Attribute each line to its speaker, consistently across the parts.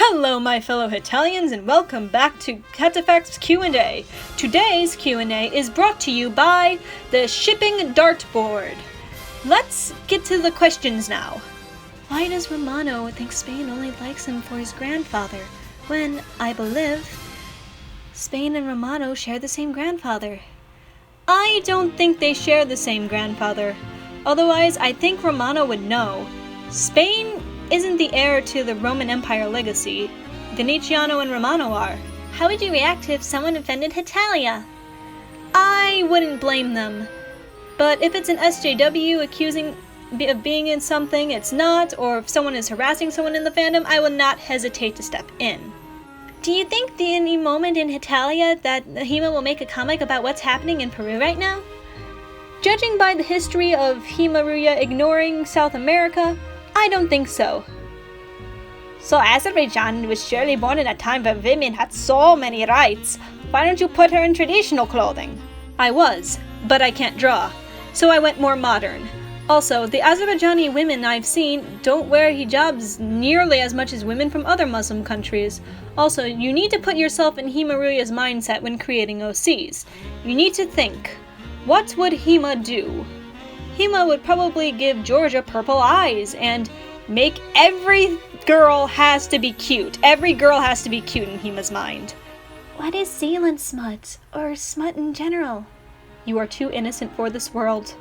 Speaker 1: Hello my fellow Hetalians and welcome back to Hetafacts Q&A. Today's Q&A is brought to you by the Shipping Dartboard. Let's get to the questions now. Why does Romano think Spain only likes him for his grandfather, when, I believe, Spain and Romano share the same grandfather? I don't think they share the same grandfather. Otherwise, I think Romano would know. Spain isn't the heir to the Roman Empire legacy. Venetiano and Romano are.
Speaker 2: How would you react if someone offended Hetalia?
Speaker 1: I wouldn't blame them. But if it's an SJW accusing of being in something it's not, or if someone is harassing someone in the fandom, I will not hesitate to step in.
Speaker 2: Do you think the any moment in Hetalia that Hema will make a comic about what's happening in Peru right now?
Speaker 1: Judging by the history of Himaruya ignoring South America, I don't think so.
Speaker 3: So Azerbaijan was surely born in a time where women had so many rights. Why don't you put her in traditional clothing?
Speaker 1: I was, but I can't draw, so I went more modern. Also, the Azerbaijani women I've seen don't wear hijabs nearly as much as women from other Muslim countries. Also, you need to put yourself in Himaruya's mindset when creating OCs. You need to think, what would Hema do? Hema would probably give Georgia purple eyes and make every girl has to be cute. Every girl has to be cute in Hema's mind.
Speaker 2: What is Zealand smut, or smut in general?
Speaker 1: You are too innocent for this world.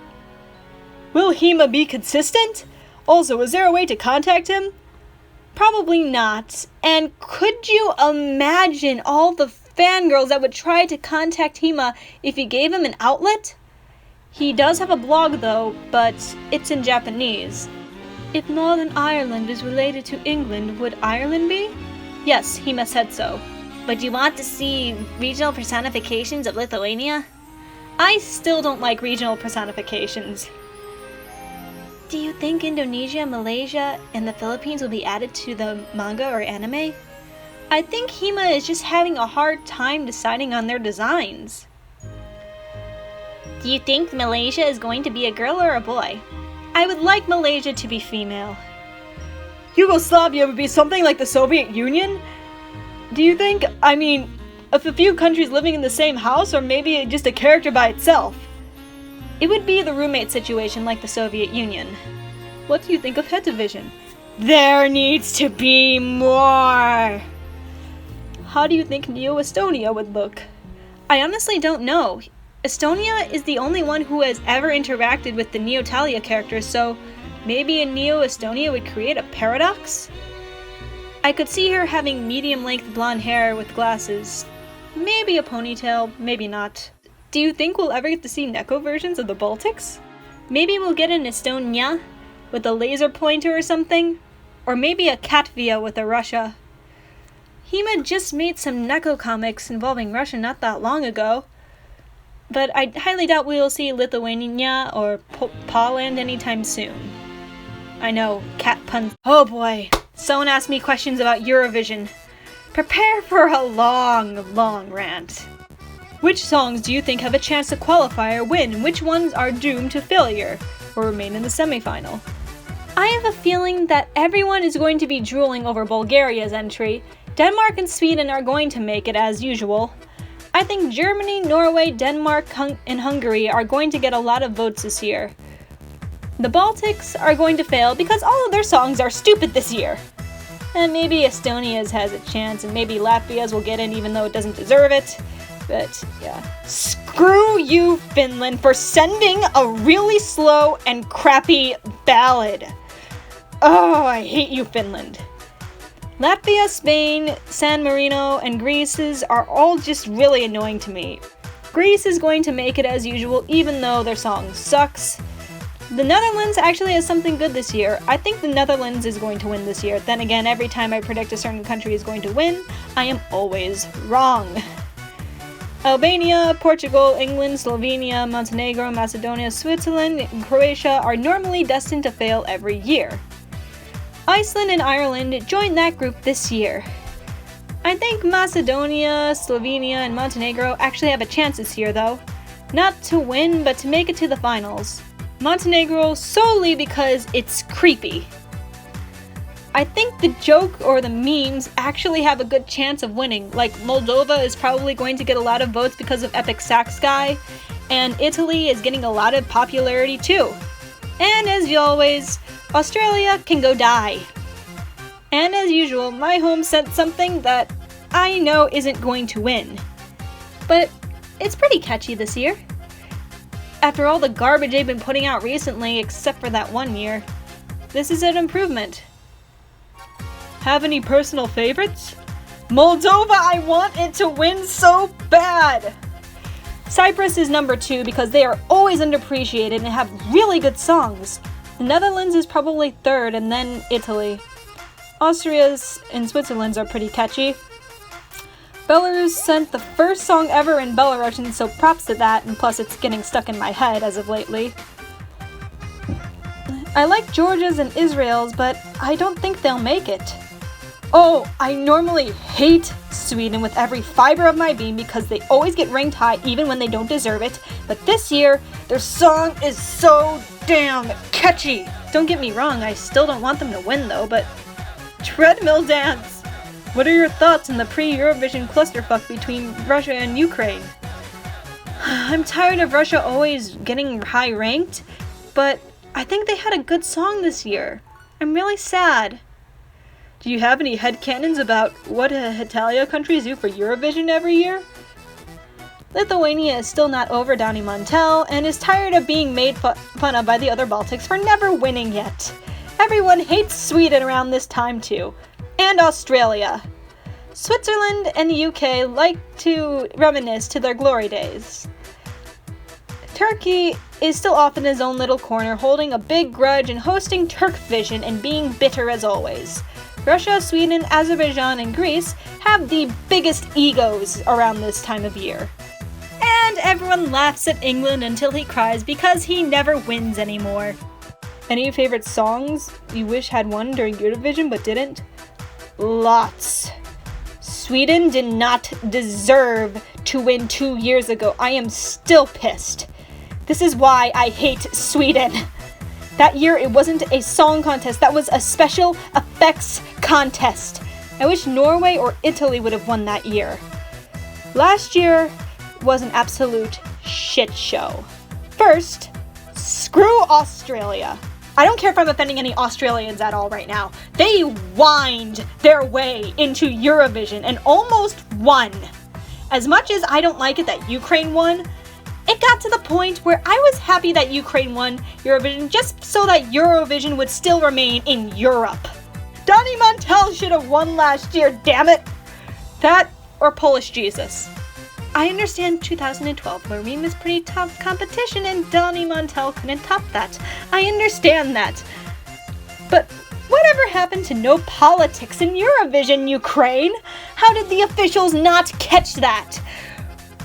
Speaker 1: Will Hema be consistent? Also, is there a way to contact him? Probably not. And could you imagine all the fangirls that would try to contact Hema if he gave him an outlet? He does have a blog though, but it's in Japanese. If Northern Ireland is related to England, would Ireland be? Yes, Hema said so.
Speaker 2: Would you want to see regional personifications of Lithuania?
Speaker 1: I still don't like regional personifications.
Speaker 2: Do you think Indonesia, Malaysia, and the Philippines will be added to the manga or anime?
Speaker 1: I think Hema is just having a hard time deciding on their designs.
Speaker 2: Do you think Malaysia is going to be a girl or a boy?
Speaker 1: I would like Malaysia to be female. Yugoslavia would be something like the Soviet Union? Do you think, of a few countries living in the same house, or maybe just a character by itself? It would be the roommate situation like the Soviet Union. What do you think of Hetavision? There needs to be more! How do you think Neo-Estonia would look? I honestly don't know. Estonia is the only one who has ever interacted with the Hetalia characters, so maybe a Neo-Estonia would create a paradox? I could see her having medium-length blonde hair with glasses. Maybe a ponytail, maybe not. Do you think we'll ever get to see Neko versions of the Baltics? Maybe we'll get an Estonia with a laser pointer or something? Or maybe a Katvia with a Russia. Hema just made some Neko comics involving Russia not that long ago. But I highly doubt we will see Lithuania or Poland anytime soon. I know, cat puns. Oh boy, someone asked me questions about Eurovision. Prepare for a long, long rant. Which songs do you think have a chance to qualify or win, and which ones are doomed to failure or remain in the semifinal? I have a feeling that everyone is going to be drooling over Bulgaria's entry. Denmark and Sweden are going to make it as usual. I think Germany, Norway, Denmark, and Hungary are going to get a lot of votes this year. The Baltics are going to fail because all of their songs are stupid this year. And maybe Estonia's has a chance, and maybe Latvia's will get in even though it doesn't deserve it. But yeah. Screw you, Finland, for sending a really slow and crappy ballad. Oh, I hate you, Finland. Latvia, Spain, San Marino, and Greece are all just really annoying to me. Greece is going to make it as usual even though their song sucks. The Netherlands actually has something good this year. I think the Netherlands is going to win this year. Then again, every time I predict a certain country is going to win, I am always wrong. Albania, Portugal, England, Slovenia, Montenegro, Macedonia, Switzerland, and Croatia are normally destined to fail every year. Iceland and Ireland joined that group this year. I think Macedonia, Slovenia, and Montenegro actually have a chance this year though. Not to win, but to make it to the finals. Montenegro solely because it's creepy. I think the joke or the memes actually have a good chance of winning. Like, Moldova is probably going to get a lot of votes because of Epic Sax Guy, and Italy is getting a lot of popularity too. And as always, Australia can go die. And as usual, my home sent something that I know isn't going to win. But it's pretty catchy this year. After all the garbage they've been putting out recently, except for that one year, this is an improvement. Have any personal favorites? Moldova, I want it to win so bad! Cyprus is number 2 because they are always underappreciated and have really good songs. The Netherlands is probably 3rd, and then Italy. Austria's and Switzerland's are pretty catchy. Belarus sent the first song ever in Belarusian, so props to that, and plus it's getting stuck in my head as of lately. I like Georgia's and Israel's, but I don't think they'll make it. Oh, I normally hate Sweden with every fiber of my being because they always get ranked high even when they don't deserve it, but this year, their song is so damn catchy! Don't get me wrong, I still don't want them to win though, but Treadmill Dance! What are your thoughts on the pre-Eurovision clusterfuck between Russia and Ukraine? I'm tired of Russia always getting high ranked, but I think they had a good song this year. I'm really sad. Do you have any headcanons about what Hetalia countries do for Eurovision every year? Lithuania is still not over Donny Montel and is tired of being made fun of by the other Baltics for never winning yet. Everyone hates Sweden around this time too. And Australia. Switzerland and the UK like to reminisce to their glory days. Turkey is still off in his own little corner, holding a big grudge and hosting Turkvision and being bitter as always. Russia, Sweden, Azerbaijan, and Greece have the biggest egos around this time of year. And everyone laughs at England until he cries because he never wins anymore. Any favorite songs you wish had won during Eurovision but didn't? Lots. Sweden did not deserve to win 2 years ago. I am still pissed. This is why I hate Sweden. That year it wasn't a song contest, that was a special effects contest. I wish Norway or Italy would have won that year. Last year was an absolute shit show. First, screw Australia. I don't care if I'm offending any Australians at all right now. They whined their way into Eurovision and almost won. As much as I don't like it that Ukraine won, it got to the point where I was happy that Ukraine won Eurovision just so that Eurovision would still remain in Europe. Donny Montel should have won last year, damn it! That or Polish Jesus. I understand 2012 Marine was pretty tough competition and Donny Montel couldn't top that. I understand that. But whatever happened to no politics in Eurovision, Ukraine? How did the officials not catch that?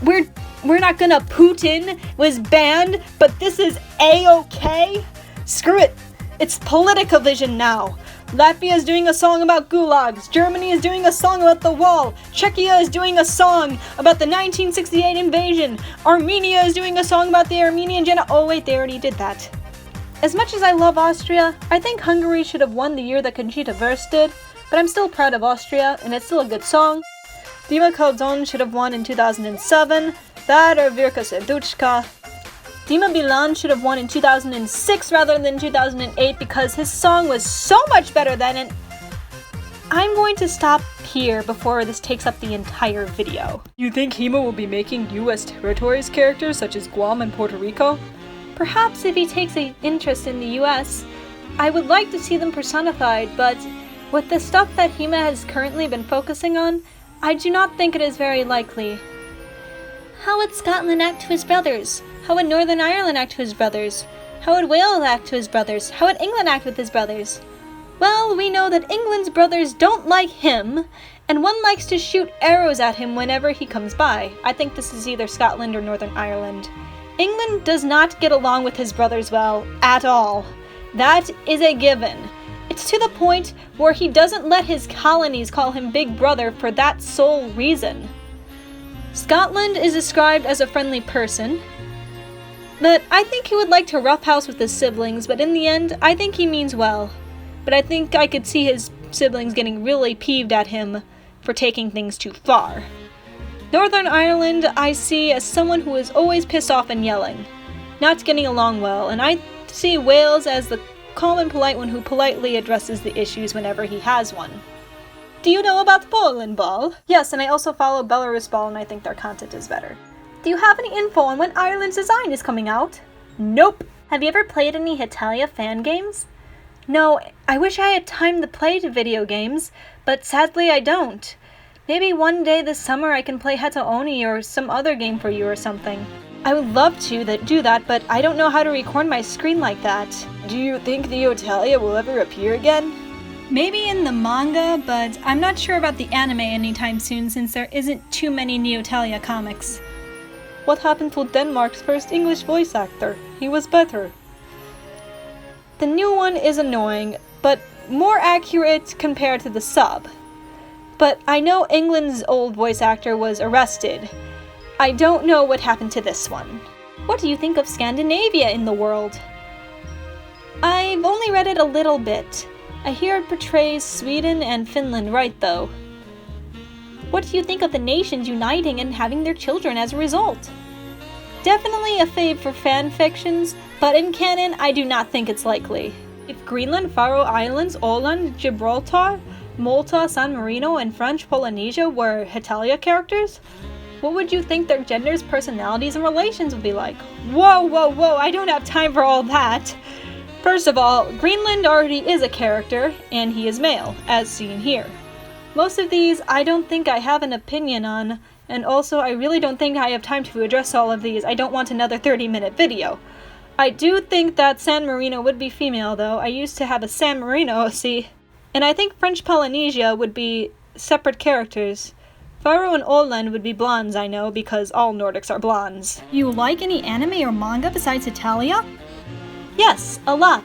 Speaker 1: We're not gonna Putin was banned, but this is A-okay? Screw it. It's Politicavision now. Latvia is doing a song about gulags. Germany is doing a song about the wall. Czechia is doing a song about the 1968 invasion. Armenia is doing a song about the Armenian Oh wait, they already did that. As much as I love Austria, I think Hungary should have won the year that Conchita Wurst did, but I'm still proud of Austria, and it's still a good song. Dima Kaldon should have won in 2007, that or Virka Serduchka. Dima Bilan should have won in 2006 rather than 2008 because his song was so much better then, and I'm going to stop here before this takes up the entire video. You think Hema will be making US territories characters such as Guam and Puerto Rico? Perhaps if he takes an interest in the US, I would like to see them personified, but with the stuff that Hema has currently been focusing on, I do not think it is very likely.
Speaker 2: How would Scotland act to his brothers? How would Northern Ireland act to his brothers? How would Wales act to his brothers? How would England act with his brothers?
Speaker 1: Well, we know that England's brothers don't like him, and one likes to shoot arrows at him whenever he comes by. I think this is either Scotland or Northern Ireland. England does not get along with his brothers well, at all. That is a given. It's to the point where he doesn't let his colonies call him Big Brother for that sole reason. Scotland is described as a friendly person, but I think he would like to roughhouse with his siblings, but in the end, I think he means well. But I think I could see his siblings getting really peeved at him for taking things too far. Northern Ireland I see as someone who is always pissed off and yelling, not getting along well, and I see Wales as the calm and polite one who politely addresses the issues whenever he has one. Do you know about Poland Ball? Yes, and I also follow Belarus Ball and I think their content is better. Do you have any info on when Ireland's design is coming out? Nope.
Speaker 2: Have you ever played any Hetalia fan games? No, I wish I had time to play video games, but sadly I don't. Maybe one day this summer I can play Hetaoni or some other game for you or something. I would love to do that, but I don't know how to record my screen like that.
Speaker 1: Do you think the Hetalia will ever appear again? Maybe in the manga, but I'm not sure about the anime anytime soon since there isn't too many Neotalia comics. What happened to Denmark's first English voice actor? He was better. The new one is annoying, but more accurate compared to the sub. But I know England's old voice actor was arrested. I don't know what happened to this one.
Speaker 2: What do you think of Scandinavia in the world?
Speaker 1: I've only read it a little bit. I hear it portrays Sweden and Finland right though.
Speaker 2: What do you think of the nations uniting and having their children as a result?
Speaker 1: Definitely a fave for fan fictions, but in canon I do not think it's likely. If Greenland, Faroe Islands, Åland, Gibraltar, Malta, San Marino, and French Polynesia were Hetalia characters, what would you think their genders, personalities, and relations would be like? Whoa, I don't have time for all that! First of all, Greenland already is a character, and he is male, as seen here. Most of these I don't think I have an opinion on, and also I really don't think I have time to address all of these. I don't want another 30-minute video. I do think that San Marino would be female though. I used to have a San Marino OC. And I think French Polynesia would be separate characters. Faroe and Åland would be blondes, I know, because all Nordics are blondes. You like any anime or manga besides Hetalia? Yes, a lot.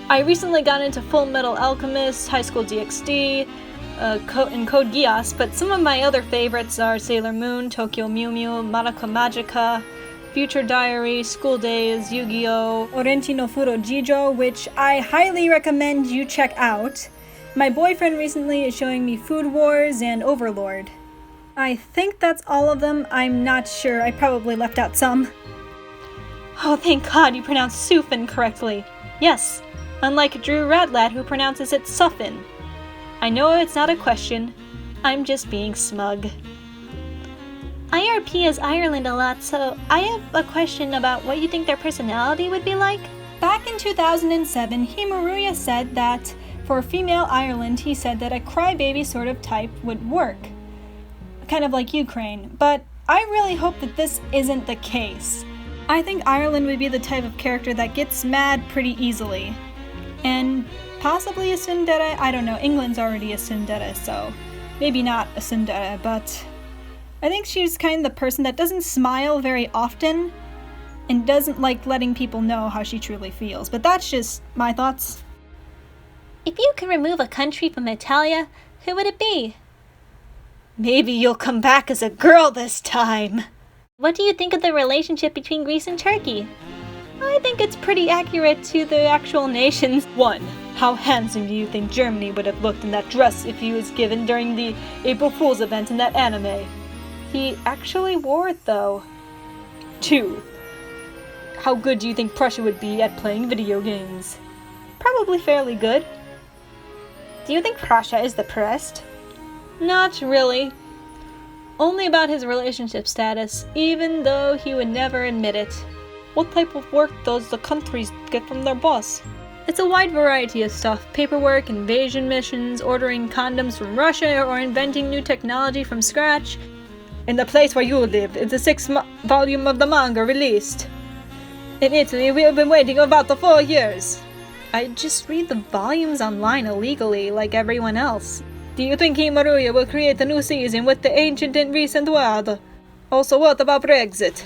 Speaker 1: I recently got into Full Metal Alchemist, High School DxD, and Code Geass, but some of my other favorites are Sailor Moon, Tokyo Mew Mew, Madoka Magica, Future Diary, School Days, Yu-Gi-Oh!, Orenchi no Furo Jijo, which I highly recommend you check out. My boyfriend recently is showing me Food Wars and Overlord. I think that's all of them. I'm not sure. I probably left out some. Oh, thank God you pronounced Sufin correctly. Yes, unlike Drew Radlad who pronounces it Suffin. I know it's not a question. I'm just being smug.
Speaker 2: IRP is Ireland a lot, so I have a question about what you think their personality would be like.
Speaker 1: Back in 2007, Himaruya said that for female Ireland, he said that a crybaby sort of type would work. Kind of like Ukraine, but I really hope that this isn't the case. I think Ireland would be the type of character that gets mad pretty easily. And possibly a tsundere, I don't know, England's already a tsundere, so maybe not a tsundere, but I think she's kind of the person that doesn't smile very often and doesn't like letting people know how she truly feels, but that's just my thoughts.
Speaker 2: If you could remove a country from Italia, who would it be?
Speaker 1: Maybe you'll come back as a girl this time.
Speaker 2: What do you think of the relationship between Greece and Turkey?
Speaker 1: I think it's pretty accurate to the actual nations. 1. How handsome do you think Germany would have looked in that dress if he was given during the April Fool's event in that anime? He actually wore it though. 2. How good do you think Prussia would be at playing video games? Probably fairly good. Do you think Prussia is depressed? Not really. Only about his relationship status, even though he would never admit it. What type of work does the countries get from their boss? It's a wide variety of stuff. Paperwork, invasion missions, ordering condoms from Russia, or inventing new technology from scratch. In the place where you live, is the 6th volume of the manga released. In Italy, we have been waiting about 4 years. I just read the volumes online illegally, like everyone else. Do you think Himaruya will create a new season with the ancient and recent world? Also, what about Brexit?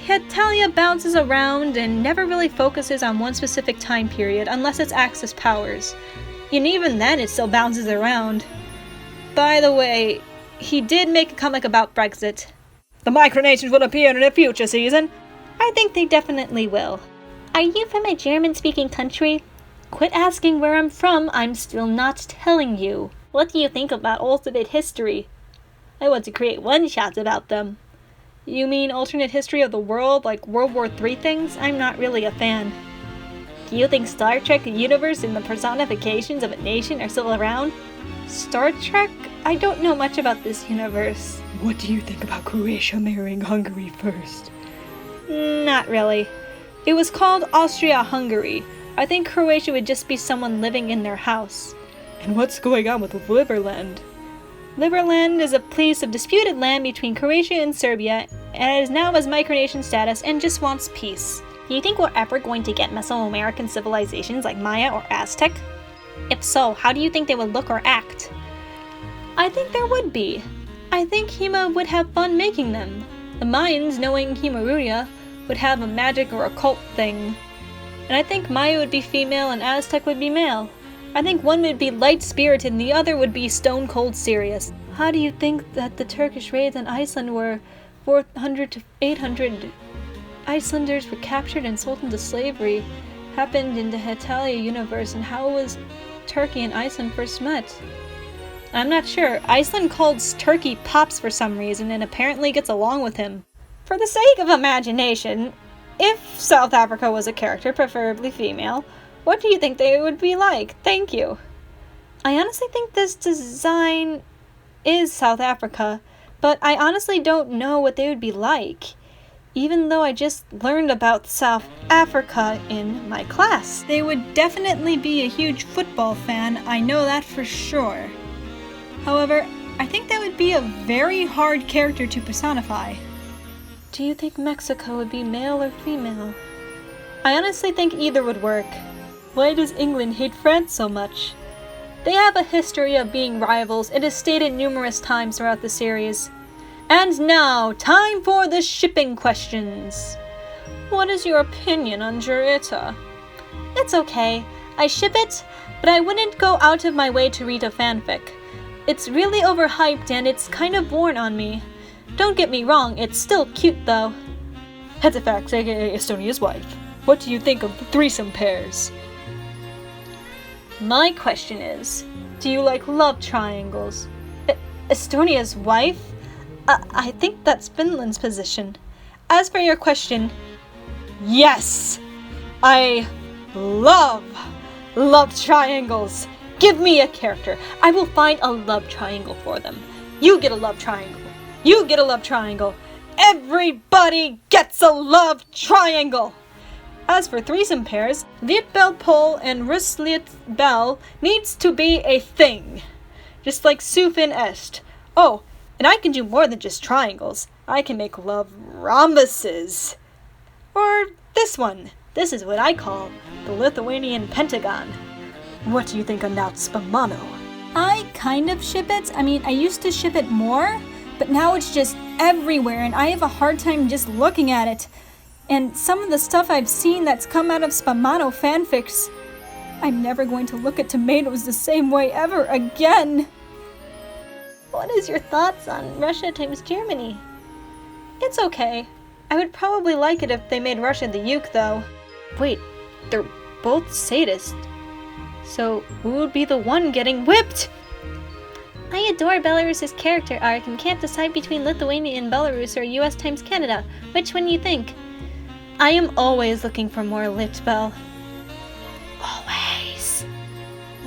Speaker 1: Hetalia bounces around and never really focuses on one specific time period unless it's Axis powers. And even then it still bounces around. By the way, he did make a comic about Brexit. The micronations will appear in a future season. I think they definitely will.
Speaker 2: Are you from a German-speaking country? Quit asking where I'm from, I'm still not telling you.
Speaker 3: What do you think about alternate history? I want to create one-shots about them.
Speaker 1: You mean alternate history of the world, like World War III things? I'm not really a fan.
Speaker 3: Do you think Star Trek, the universe, and the personifications of a nation are still around?
Speaker 1: Star Trek? I don't know much about this universe. What do you think about Croatia marrying Hungary first? Not really. It was called Austria-Hungary. I think Croatia would just be someone living in their house. And what's going on with Liberland? Liberland is a piece of disputed land between Croatia and Serbia, and it is now has micronation status and just wants peace.
Speaker 3: Do you think we're ever going to get Mesoamerican civilizations like Maya or Aztec? If so, how do you think they would look or act?
Speaker 1: I think there would be. I think Hema would have fun making them. The Mayans, knowing Himaruya, would have a magic or occult thing. And I think Maya would be female and Aztec would be male. I think one would be light-spirited and the other would be stone-cold serious. How do you think that the Turkish raids on Iceland were 400 to 800 Icelanders were captured and sold into slavery? Happened in the Hetalia universe, and how was Turkey and Iceland first met? I'm not sure. Iceland calls Turkey Pops for some reason and apparently gets along with him.
Speaker 3: For the sake of imagination, if South Africa was a character, preferably female, what do you think they would be like? Thank you.
Speaker 1: I honestly think this design is South Africa, but I honestly don't know what they would be like, even though I just learned about South Africa in my class. They would definitely be a huge football fan, I know that for sure. However, I think that would be a very hard character to personify. Do you think Mexico would be male or female? I honestly think either would work. Why does England hate France so much? They have a history of being rivals. It is stated numerous times throughout the series. And now, time for the shipping questions. What is your opinion on Jurita? It's okay. I ship it, but I wouldn't go out of my way to read a fanfic. It's really overhyped and it's kind of worn on me. Don't get me wrong, it's still cute though. Hetafax, aka Estonia's wife. What do you think of the threesome pairs? My question is, do you like love triangles? Estonia's wife? I think that's Finland's position. As for your question, yes! I love triangles! Give me a character. I will find a love triangle for them. You get a love triangle. You get a love triangle. Everybody gets a love triangle! As for threesome pairs, Lietbel Pol and Rusliet Bell needs to be a thing. Just like Sufin Est. Oh, and I can do more than just triangles. I can make love rhombuses. Or this one. This is what I call the Lithuanian pentagon. What do you think of Naut Spamano? I kind of ship it. I mean, I used to ship it more, but now it's just everywhere and I have a hard time just looking at it. And some of the stuff I've seen that's come out of Spamano fanfics, I'm never going to look at tomatoes the same way ever again.
Speaker 3: What is your thoughts on Russia times Germany?
Speaker 1: It's okay. I would probably like it if they made Russia the uke though. Wait, they're both sadist. So who would be the one getting whipped?
Speaker 2: I adore Belarus's character arc and can't decide between Lithuania and Belarus or US times Canada. Which one you think?
Speaker 1: I am always looking for more Litbel.
Speaker 2: Always.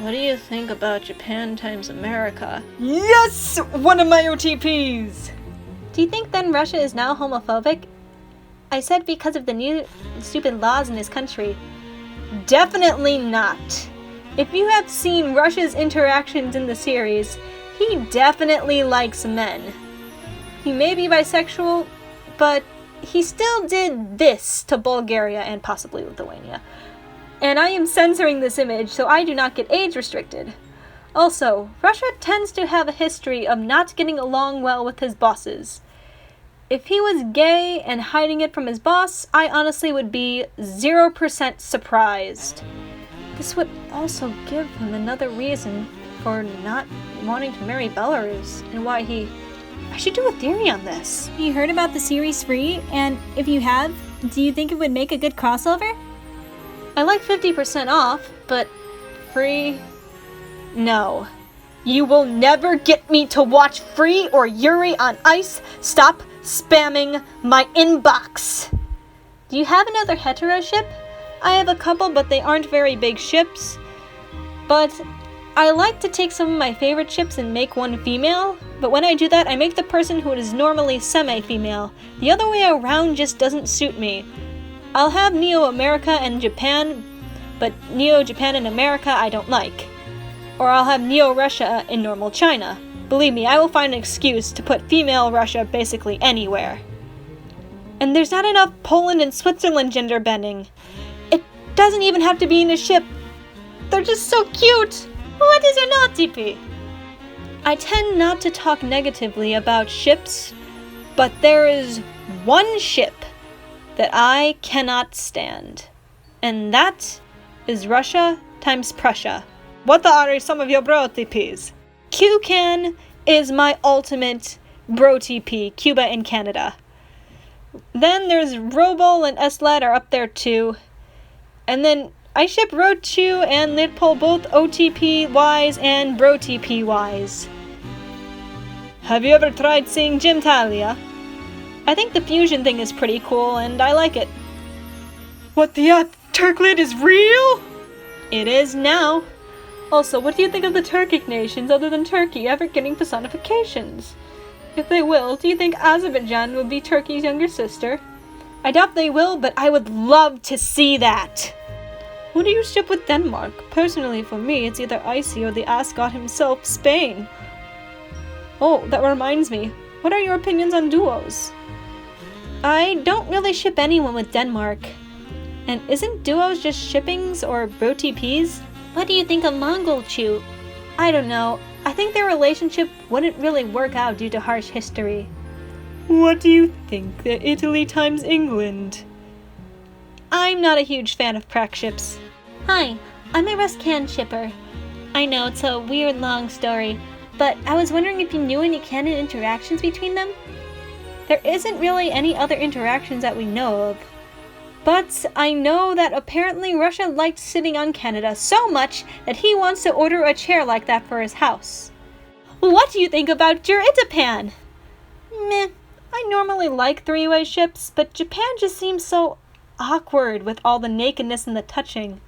Speaker 1: What do you think about Japan times America? Yes! One of my OTPs!
Speaker 2: Do you think then Russia is now homophobic? I said because of the new stupid laws in his country.
Speaker 1: Definitely not. If you have seen Russia's interactions in the series, he definitely likes men. He may be bisexual, but he still did this to Bulgaria and possibly Lithuania. And I am censoring this image so I do not get age restricted. Also, Russia tends to have a history of not getting along well with his bosses. If he was gay and hiding it from his boss, I honestly would be 0% surprised. This would also give him another reason for not wanting to marry Belarus and why I should do a theory on this.
Speaker 4: You heard about the series free, and if you have, do you think it would make a good crossover?
Speaker 1: I like 50% off.
Speaker 2: But Free? No. You will never get me to watch Free or Yuri on Ice. Stop spamming my inbox. Do you have another hetero ship? I have a couple, but they aren't very big ships. But I like to take some of my favorite ships and make one female. But when I do that, I make the person who is normally semi-female. The other way around just doesn't suit me. I'll have Neo America and Japan, but Neo Japan and America I don't like. Or I'll have Neo Russia in normal China. Believe me, I will find an excuse to put female Russia basically anywhere. And there's not enough Poland and Switzerland gender bending. It doesn't even have to be in a ship. They're just so cute! What is your naughty pee? I tend not to talk negatively about ships, but there is one ship that I cannot stand. And that is Russia times Prussia. What are some of your bro TPs? QCAN is my ultimate bro TP, Cuba and Canada. Then there's Robol and Esled are up there too. And then I ship Rochu and Lidpol both OTP-wise and bro TP-wise. Have you ever tried seeing Hetalia? I think the fusion thing is pretty cool and I like it.
Speaker 1: What the Turklid is real?
Speaker 2: It is now. Also, what do you think of the Turkic nations other than Turkey ever getting personifications? If they will, do you think Azerbaijan will be Turkey's younger sister? I doubt they will, but I would love to see that. Who do you ship with Denmark? Personally, for me, it's either Icy or the Ascot himself, Spain. Oh, that reminds me. What are your opinions on duos? I don't really ship anyone with Denmark. And isn't duos just shippings or bro TPs? What do you think of Mongol Chew? I don't know. I think their relationship wouldn't really work out due to harsh history.
Speaker 1: What do you think, the Italy times England?
Speaker 2: I'm not a huge fan of prac ships. Hi, I'm a Ruscan shipper. I know it's a weird long story, but I was wondering if you knew any canon interactions between them? There isn't really any other interactions that we know of. But I know that apparently Russia liked sitting on Canada so much that he wants to order a chair like that for his house. What do you think about your Japan? Meh. I normally like three-way ships, but Japan just seems so awkward with all the nakedness and the touching.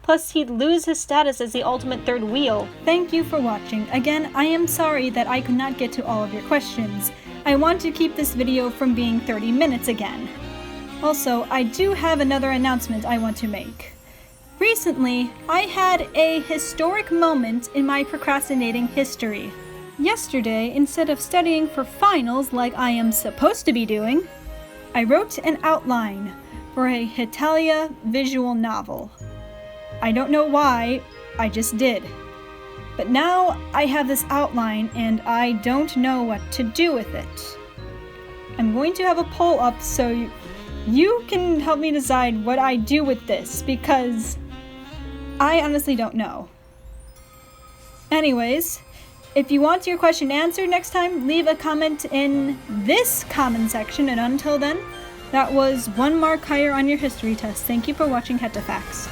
Speaker 2: Plus, he'd lose his status as the ultimate third wheel.
Speaker 4: Thank you for watching. Again, I am sorry that I could not get to all of your questions. I want to keep this video from being 30 minutes again. Also, I do have another announcement I want to make. Recently, I had a historic moment in my procrastinating history. Yesterday, instead of studying for finals like I am supposed to be doing, I wrote an outline for a Hetalia visual novel. I don't know why, I just did. But now I have this outline and I don't know what to do with it. I'm going to have a poll up so you can help me decide what I do with this, because I honestly don't know. Anyways, if you want your question answered next time, leave a comment in this comment section, and until then, that was 1 mark higher on your history test. Thank you for watching Hetafacts.